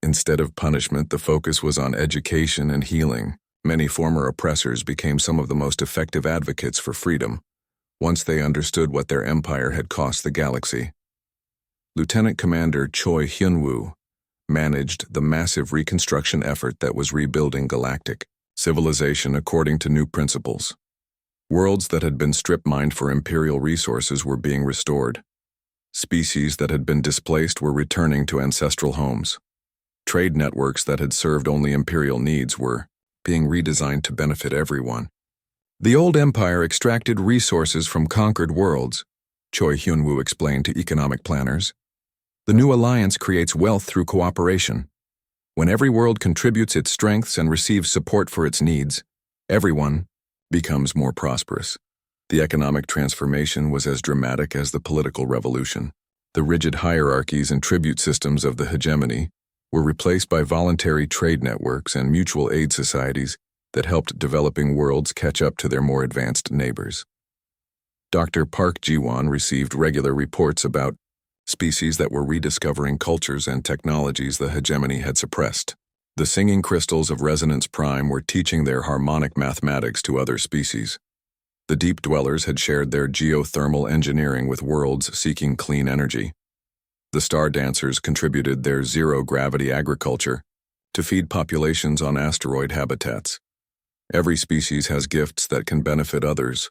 Instead of punishment, the focus was on education and healing. Many former oppressors became some of the most effective advocates for freedom, once they understood what their empire had cost the galaxy. Lieutenant Commander Choi Hyun-woo managed the massive reconstruction effort that was rebuilding galactic civilization according to new principles. Worlds that had been strip-mined for imperial resources were being restored. Species that had been displaced were returning to ancestral homes. Trade networks that had served only imperial needs were being redesigned to benefit everyone. The old empire extracted resources from conquered worlds, Choi Hyun-woo explained to economic planners. The new alliance creates wealth through cooperation. When every world contributes its strengths and receives support for its needs, everyone becomes more prosperous. The economic transformation was as dramatic as the political revolution. The rigid hierarchies and tribute systems of the hegemony were replaced by voluntary trade networks and mutual aid societies that helped developing worlds catch up to their more advanced neighbors. Dr. Park Ji-won received regular reports about species that were rediscovering cultures and technologies the hegemony had suppressed. The singing crystals of Resonance Prime were teaching their harmonic mathematics to other species. The deep dwellers had shared their geothermal engineering with worlds seeking clean energy. The star dancers contributed their zero-gravity agriculture to feed populations on asteroid habitats. Every species has gifts that can benefit others,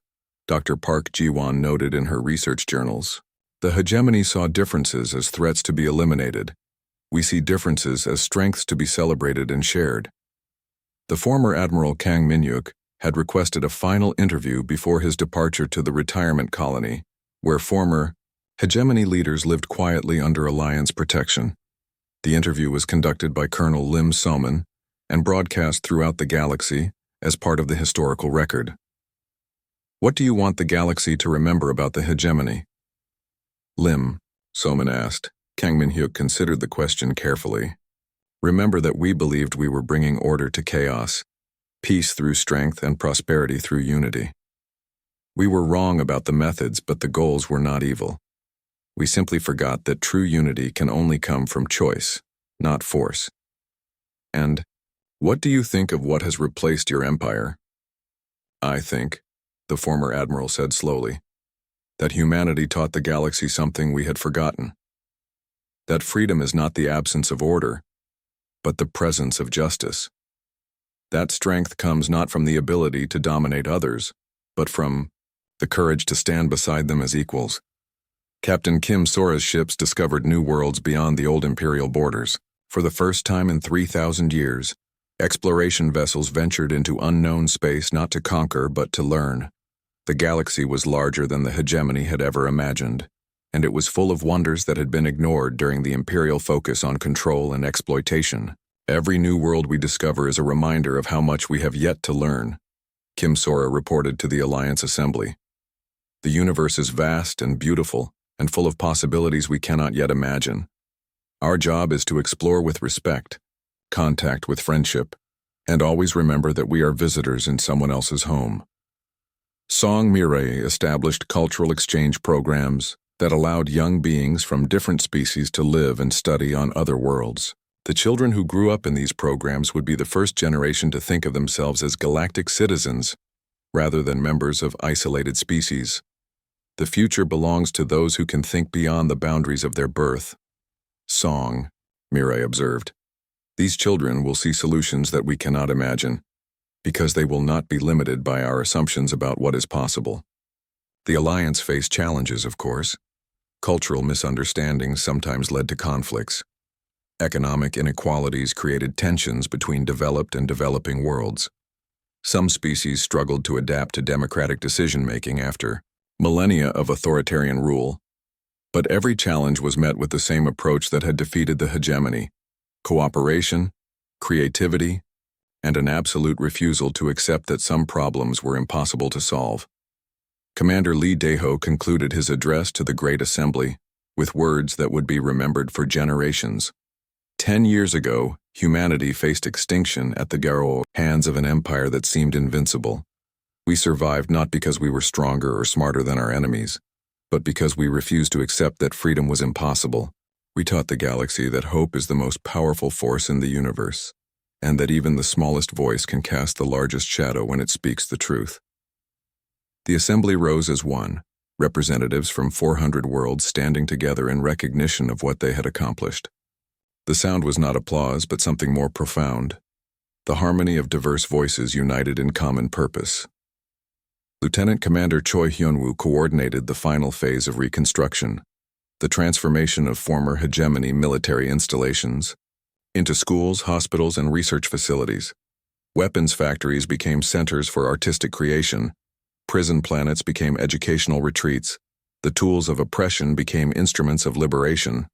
Dr. Park Ji-won noted in her research journals. The hegemony saw differences as threats to be eliminated. We see differences as strengths to be celebrated and shared. The former Admiral Kang Min-hyuk had requested a final interview before his departure to the retirement colony, where former hegemony leaders lived quietly under Alliance protection. The interview was conducted by Colonel Lim Soman and broadcast throughout the galaxy as part of the historical record. What do you want the galaxy to remember about the hegemony? Lim, Soman asked. Kang Min-hyuk considered the question carefully. Remember that we believed we were bringing order to chaos, peace through strength and prosperity through unity. We were wrong about the methods, but the goals were not evil. We simply forgot that true unity can only come from choice, not force. And what do you think of what has replaced your empire? I think, the former admiral said slowly, that humanity taught the galaxy something we had forgotten. That freedom is not the absence of order, but the presence of justice. That strength comes not from the ability to dominate others, but from the courage to stand beside them as equals. Captain Kim Sora's ships discovered new worlds beyond the old imperial borders. For the first time in 3,000 years, exploration vessels ventured into unknown space not to conquer but to learn. The galaxy was larger than the hegemony had ever imagined, and it was full of wonders that had been ignored during the imperial focus on control and exploitation. Every new world we discover is a reminder of how much we have yet to learn, Kim Sora reported to the Alliance Assembly. The universe is vast and beautiful, and full of possibilities we cannot yet imagine. Our job is to explore with respect, contact with friendship, and always remember that we are visitors in someone else's home. Song Mirai established cultural exchange programs that allowed young beings from different species to live and study on other worlds. The children who grew up in these programs would be the first generation to think of themselves as galactic citizens, rather than members of isolated species. The future belongs to those who can think beyond the boundaries of their birth. Song, Mirai observed. These children will see solutions that we cannot imagine, because they will not be limited by our assumptions about what is possible. The Alliance faced challenges, of course. Cultural misunderstandings sometimes led to conflicts. Economic inequalities created tensions between developed and developing worlds. Some species struggled to adapt to democratic decision-making after millennia of authoritarian rule. But every challenge was met with the same approach that had defeated the hegemony: cooperation, creativity, and an absolute refusal to accept that some problems were impossible to solve. Commander Lee Dae-ho concluded his address to the Great Assembly with words that would be remembered for generations. 10 years ago, humanity faced extinction at the hands of an empire that seemed invincible. We survived not because we were stronger or smarter than our enemies, but because we refused to accept that freedom was impossible. We taught the galaxy that hope is the most powerful force in the universe, and that even the smallest voice can cast the largest shadow when it speaks the truth. The assembly rose as one, representatives from 400 worlds standing together in recognition of what they had accomplished. The sound was not applause, but something more profound, the harmony of diverse voices united in common purpose. Lieutenant Commander Choi Hyun-woo coordinated the final phase of reconstruction, the transformation of former hegemony military installations into schools, hospitals, and research facilities. Weapons factories became centers for artistic creation, prison planets became educational retreats, the tools of oppression became instruments of liberation.